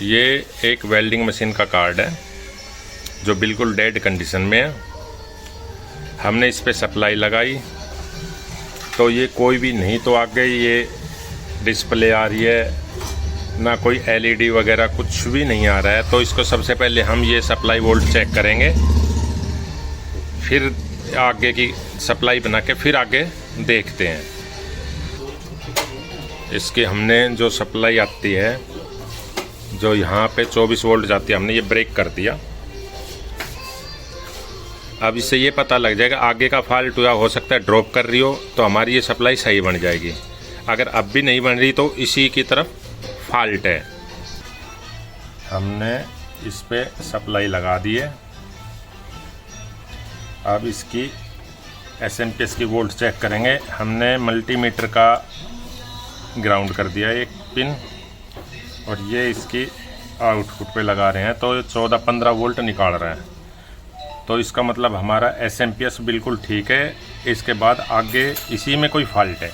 ये एक welding machine का कार्ड है जो बिल्कुल डेड कंडीशन में है। हमने इस पे सप्लाई लगाई तो ये कोई भी नहीं, तो आगे ये डिस्प्ले आ रही है ना, कोई एलईडी वगैरह कुछ भी नहीं आ रहा है। तो इसको सबसे पहले हम ये सप्लाई वोल्ट चेक करेंगे, फिर आगे की सप्लाई बना के फिर आगे देखते हैं। इसकी हमने जो सप्लाई आती है, जो यहाँ पे 24 वोल्ट जाती है, हमने ये ब्रेक कर दिया। अब इससे ये पता लग जाएगा आगे का फॉल्ट हुआ, हो सकता है ड्रॉप कर रही हो, तो हमारी ये सप्लाई सही बन जाएगी। अगर अब भी नहीं बन रही तो इसी की तरफ फॉल्ट है। हमने इस पे सप्लाई लगा दी है। अब इसकी एसएमपीएस की वोल्ट चेक करेंगे। हमने मल्टीमीटर का ग्राउंड कर दिया एक पिन, और ये इसकी आउटपुट पे लगा रहे हैं, तो 14-15 वोल्ट निकाल रहे हैं। तो इसका मतलब हमारा एसएमपीएस बिल्कुल ठीक है। इसके बाद आगे इसी में कोई फॉल्ट है,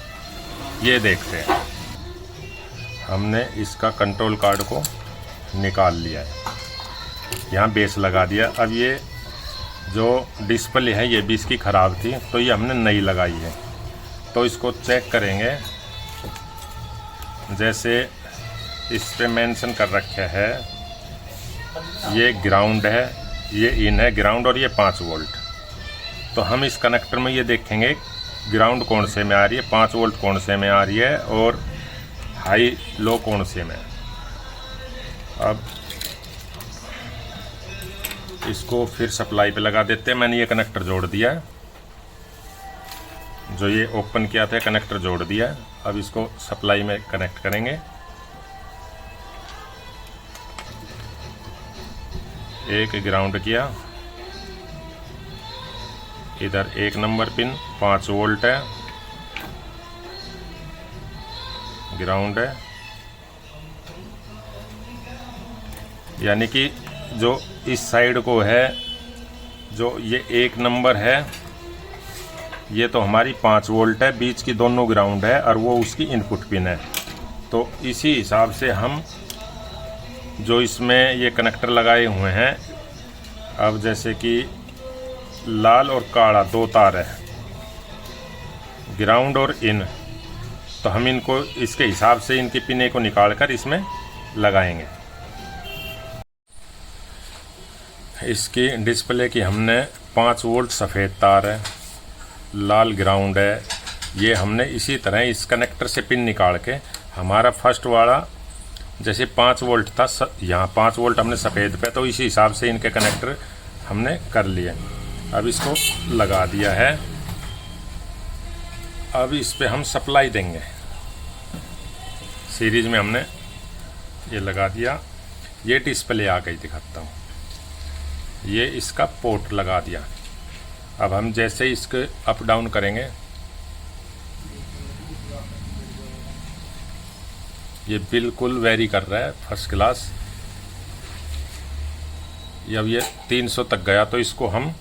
ये देखते हैं। हमने इसका कंट्रोल कार्ड को निकाल लिया है, यहाँ बेस लगा दिया। अब ये जो डिस्प्ले है ये भी इसकी ख़राब थी, तो ये हमने नई लगाई है। तो इसको चेक करेंगे। जैसे इस पे मेंशन कर रखा है, ये ग्राउंड है, ये इन है ग्राउंड, और ये 5 वोल्ट। तो हम इस कनेक्टर में ये देखेंगे ग्राउंड कौन से में आ रही है, 5 वोल्ट कौन से में आ रही है, और हाई लो कौन से में। अब इसको फिर सप्लाई पे लगा देते हैं। मैंने ये कनेक्टर जोड़ दिया है, जो ये ओपन किया था कनेक्टर जोड़ दिया है। अब इसको सप्लाई में कनेक्ट करेंगे। एक ग्राउंड किया, इधर 1 नंबर पिन 5 वोल्ट है, ग्राउंड है। यानी कि जो इस साइड को है, जो ये 1 नंबर है, ये तो हमारी 5 वोल्ट है, बीच की दोनों ग्राउंड है, और वो उसकी इनपुट पिन है। तो इसी हिसाब से हम जो इसमें ये कनेक्टर लगाए हुए हैं, अब जैसे कि लाल और काला 2 तार है, ग्राउंड और इन, तो हम इनको इसके हिसाब से इनकी पिने को निकाल कर इसमें लगाएंगे। इसकी डिस्प्ले की हमने 5 वोल्ट सफ़ेद तार है, लाल ग्राउंड है, ये हमने इसी तरह इस कनेक्टर से पिन निकाल के हमारा फर्स्ट वाला जैसे 5 वोल्ट था, यहाँ 5 वोल्ट हमने सफ़ेद पे, तो इसी हिसाब से इनके कनेक्टर हमने कर लिए। अब इसको लगा दिया है। अब इस पे हम सप्लाई देंगे। सीरीज में हमने ये लगा दिया। ये डिस्प्ले आ गई, दिखाता हूँ। ये इसका पोर्ट लगा दिया। अब हम जैसे इसके अप डाउन करेंगे, ये बिल्कुल वेरी कर रहा है, फर्स्ट क्लास। अब ये 300 तक गया, तो इसको हम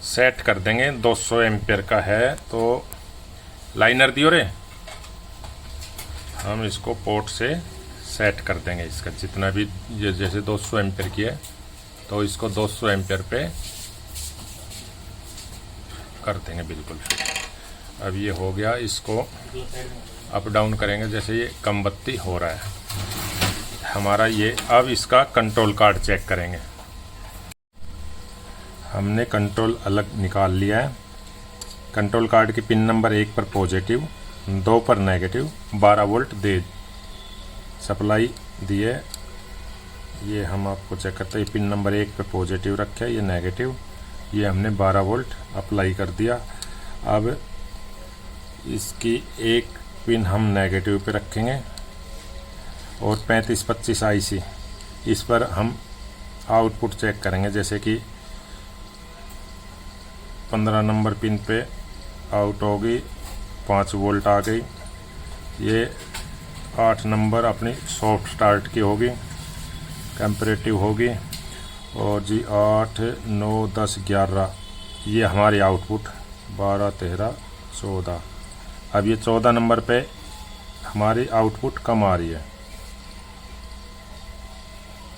सेट कर देंगे। 200 एम्पियर का है, तो लाइनर दियो रे, हम इसको पोर्ट से सेट कर देंगे। इसका जितना भी ये जैसे 200 एम्पियर की है, तो इसको 200 एम्पियर पे कर देंगे बिल्कुल। अब ये हो गया, इसको अप डाउन करेंगे जैसे ये कम बत्ती हो रहा है हमारा ये। अब इसका कंट्रोल कार्ड चेक करेंगे। हमने कंट्रोल अलग निकाल लिया है। कंट्रोल कार्ड की पिन नंबर 1 पर पॉजिटिव, 2 पर नेगेटिव, 12 वोल्ट दे सप्लाई दी है। ये हम आपको चेक करते हैं। पिन नंबर 1 पे पॉजिटिव रखा है, ये नेगेटिव, ये हमने 12 वोल्ट अप्लाई कर दिया। अब इसकी एक पिन हम नेगेटिव पे रखेंगे, और 3525 आईसी, इस पर हम आउटपुट चेक करेंगे। जैसे कि 15 नंबर पिन पे आउट होगी, 5 वोल्ट आ गई। ये 8 नंबर अपनी सॉफ्ट स्टार्ट की होगी, कंपैरेटिव होगी, और जी 8, 9, 10, 11 ये हमारी आउटपुट, 12, 13, 14। अब ये 14 नंबर पे हमारी आउटपुट कम आ रही है।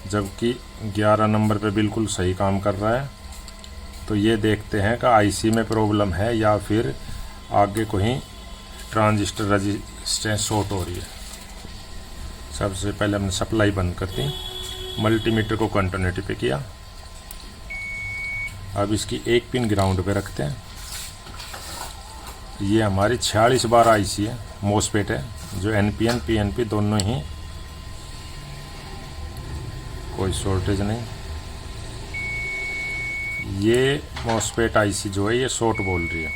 जबकि 11 नंबर पे बिल्कुल सही काम कर रहा है। तो ये देखते हैं कि आईसी में प्रॉब्लम है या फिर आगे कोई ट्रांजिस्टर रजिस्टेंस शॉर्ट हो रही है। सबसे पहले हमने सप्लाई बंद कर दी, मल्टीमीटर को कंटिन्यूटी पे किया। अब इसकी एक पिन ग्राउंड पे रखते हैं। ये हमारी 4612 आईसी है, मोसफेट है, जो एनपीएन पीएनपी दोनों ही, कोई शॉर्टेज नहीं। ये मोसफेट आईसी जो है ये शॉर्ट बोल रही है,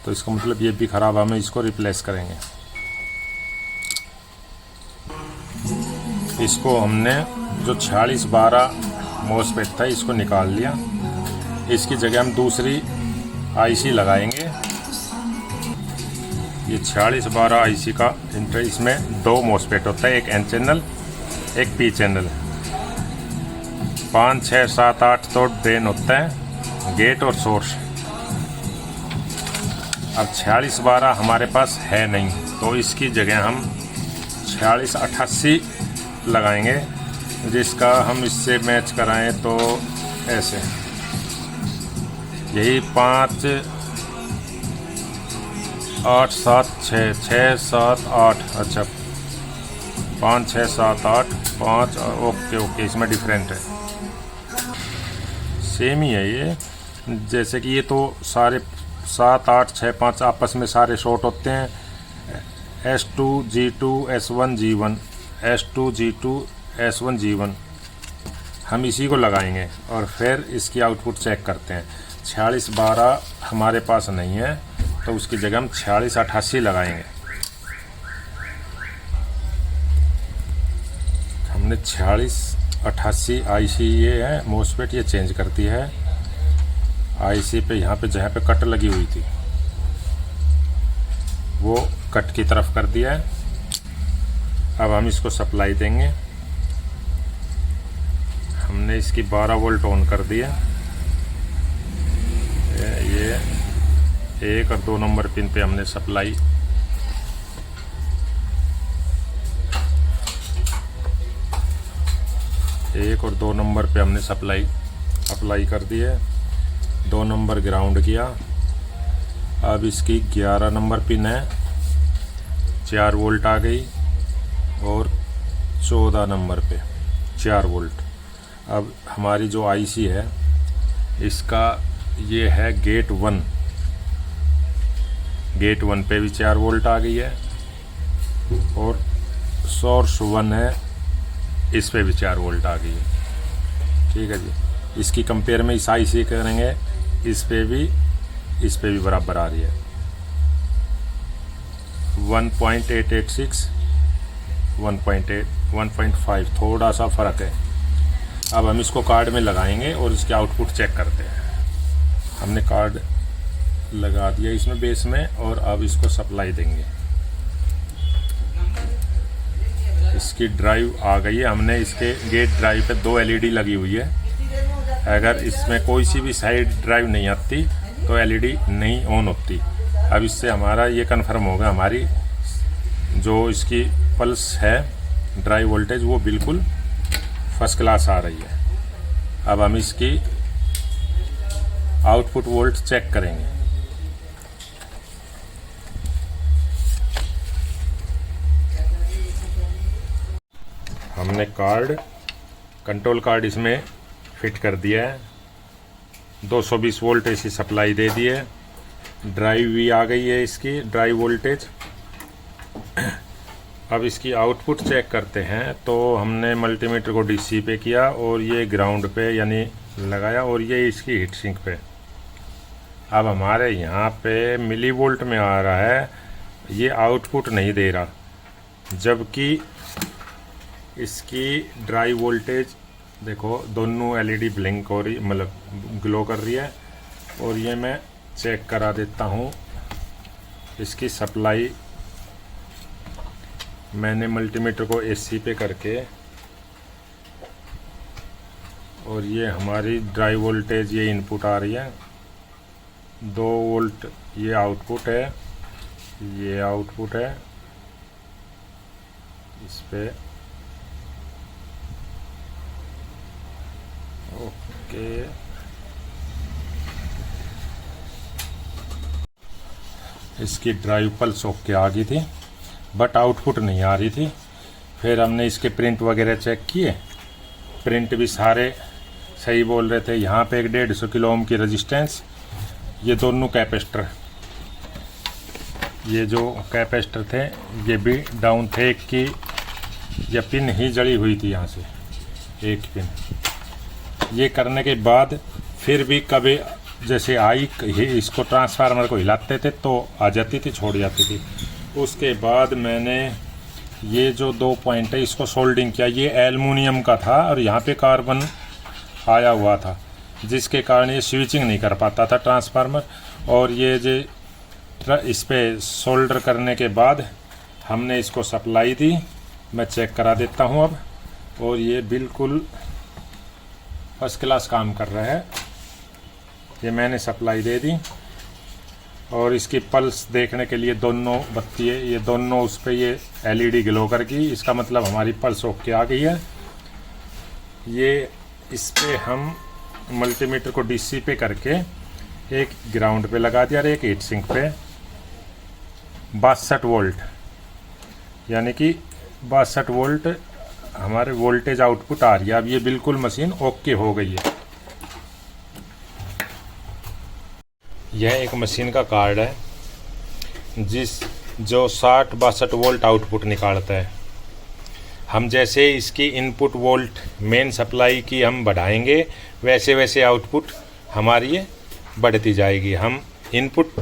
तो इसका मतलब ये भी ख़राब, हमें इसको रिप्लेस करेंगे। इसको हमने जो 4612 मोसफेट था इसको निकाल लिया। इसकी जगह हम दूसरी आईसी लगाएंगे। ये 4612 आईसी का इसमें 2 मोसफेट होता है, एक एन चैनल एक पी चैनल। 5 6 7 8 तो ड्रेन होता है, गेट और सोर्स। अब 4612 हमारे पास है नहीं, तो इसकी जगह हम 4688 लगाएंगे, जिसका हम इससे मैच कराएं तो ऐसे, यही 5 8 7 6 6 7 8, अच्छा 5 6 7 8 5, ओके इसमें डिफरेंट है, सेम ही है ये। जैसे कि ये तो सारे 7 8 6 5 आपस में सारे शॉर्ट होते हैं, S2 G2 S1 G1 S2 G2 S1 G1, हम इसी को लगाएंगे और फिर इसकी आउटपुट चेक करते हैं। 4612 हमारे पास नहीं है, तो उसकी जगह हम 4688 लगाएंगे। हमने 4688 आईसी ये है मोसफेट, ये चेंज करती है आईसी पे, यहाँ पे जहाँ पे कट लगी हुई थी वो कट की तरफ कर दिया है। अब हम इसको सप्लाई देंगे। हमने इसकी 12 वोल्ट ऑन कर दिया। ये 1 और 2 नंबर पिन पे हमने सप्लाई, एक और 2 नंबर पे हमने सप्लाई अप्लाई कर दी है। 2 नंबर ग्राउंड किया। अब इसकी 11 नंबर पिन है, 4 वोल्ट आ गई, और 14 नंबर पे 4 वोल्ट। अब हमारी जो आईसी है इसका ये है गेट 1, गेट 1 पे भी 4 वोल्ट आ गई है, और सोर्स 1 है, इस पे भी 4 वोल्ट आ गई है। ठीक है जी, इसकी कंपेयर में इस आईसी करेंगे, इस पे भी बराबर आ रही है। 1.886 1.8 1.5 थोड़ा सा फ़र्क है। अब हम इसको कार्ड में लगाएंगे और इसके आउटपुट चेक करते हैं। हमने कार्ड लगा दिया इसमें बेस में, और अब इसको सप्लाई देंगे। इसकी ड्राइव आ गई है। हमने इसके गेट ड्राइव पे 2 एलईडी लगी हुई है। अगर इसमें कोई सी भी साइड ड्राइव नहीं आती तो एलईडी नहीं ऑन होती। अब इससे हमारा ये कंफर्म होगा, हमारी जो इसकी पल्स है ड्राइव वोल्टेज वो बिल्कुल फर्स्ट क्लास आ रही है। अब हम इसकी आउटपुट वोल्ट चेक करेंगे। हमने कंट्रोल कार्ड इसमें फिट कर दिया है। 220 वोल्ट ऐसी सप्लाई दे दी है। ड्राइव भी आ गई है इसकी ड्राइव वोल्टेज। अब इसकी आउटपुट चेक करते हैं। तो हमने मल्टीमीटर को डीसी पे किया और ये ग्राउंड पे यानी लगाया, और ये इसकी हीट सिंक पे। अब हमारे यहाँ पे मिली वोल्ट में आ रहा है, ये आउटपुट नहीं दे रहा, जबकि इसकी ड्राइव वोल्टेज देखो दोनों एलईडी ब्लिंक हो रही, मतलब ग्लो कर रही है। और ये मैं चेक करा देता हूँ इसकी सप्लाई। मैंने मल्टीमीटर को एसी पे करके, और ये हमारी ड्राइव वोल्टेज ये इनपुट आ रही है 2 वोल्ट, ये आउटपुट है, ये आउटपुट है। इस पे इसके इसकी ड्राइव पल्स ओके आ गई थी, बट आउटपुट नहीं आ रही थी। फिर हमने इसके प्रिंट वगैरह चेक किए, प्रिंट भी सारे सही बोल रहे थे। यहाँ पे एक 150 किलो ओम की रेजिस्टेंस, ये दोनों कैपेसिटर, ये जो कैपेसिटर थे ये भी डाउन थे। एक की ये पिन ही जड़ी हुई थी यहाँ से, एक पिन। ये करने के बाद फिर भी कभी जैसे आई इसको ट्रांसफार्मर को हिलाते थे तो आ जाती थी, छोड़ जाती थी। उसके बाद मैंने ये जो 2 पॉइंट है इसको सोल्डिंग किया। ये एल्युमिनियम का था और यहाँ पे कार्बन आया हुआ था, जिसके कारण ये स्विचिंग नहीं कर पाता था ट्रांसफार्मर। और ये जो इस पे सोल्डर करने के बाद हमने इसको सप्लाई दी, मैं चेक करा देता हूँ अब। और ये बिल्कुल फर्स्ट क्लास काम कर रहा है। ये मैंने सप्लाई दे दी और इसकी पल्स देखने के लिए दोनों बत्ती है, ये दोनों उस पर ये LED ग्लो कर गई। इसका मतलब हमारी पल्स ओके आ गई है। ये इस पे हम मल्टीमीटर को DC पे करके एक ग्राउंड पे लगा दिया और एक हीट सिंक पे 62 वोल्ट, यानी कि 62 वोल्ट हमारे वोल्टेज आउटपुट आ रही है। अब ये बिल्कुल मशीन ओके हो गई है। यह एक मशीन का कार्ड है जो 60-62 वोल्ट आउटपुट निकालता है। हम जैसे इसकी इनपुट वोल्ट मेन सप्लाई की हम बढ़ाएंगे, वैसे वैसे आउटपुट हमारी ये बढ़ती जाएगी। हम इनपुट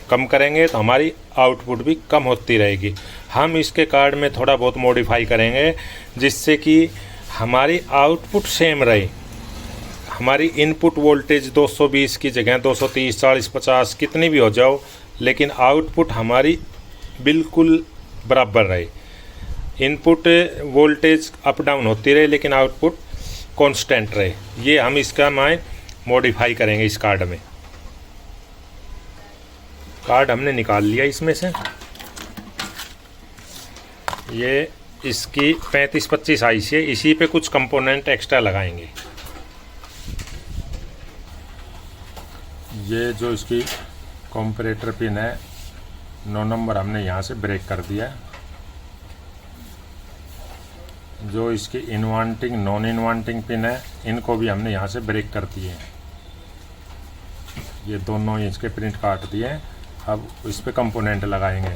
कम करेंगे तो हमारी आउटपुट भी कम होती रहेगी। हम इसके कार्ड में थोड़ा बहुत मॉडिफाई करेंगे जिससे कि हमारी आउटपुट सेम रहे। हमारी इनपुट वोल्टेज 220 की जगह 230, 40, 50 कितनी भी हो जाओ, लेकिन आउटपुट हमारी बिल्कुल बराबर रहे। इनपुट वोल्टेज अप डाउन होती रहे लेकिन आउटपुट कांस्टेंट रहे। ये हम इसका मॉडिफाई करेंगे इस कार्ड में। कार्ड हमने निकाल लिया इसमें से। ये इसकी 3525 IC है, इसी पे कुछ कंपोनेंट एक्स्ट्रा लगाएंगे। ये जो इसकी कंपैरेटर पिन है 9 नंबर, हमने यहाँ से ब्रेक कर दिया है। जो इसकी इनवांटिंग नॉन इनवांटिंग पिन है इनको भी हमने यहाँ से ब्रेक कर दिए हैं। ये दोनों इसके प्रिंट काट दिए हैं। अब इस पे कंपोनेंट लगाएंगे।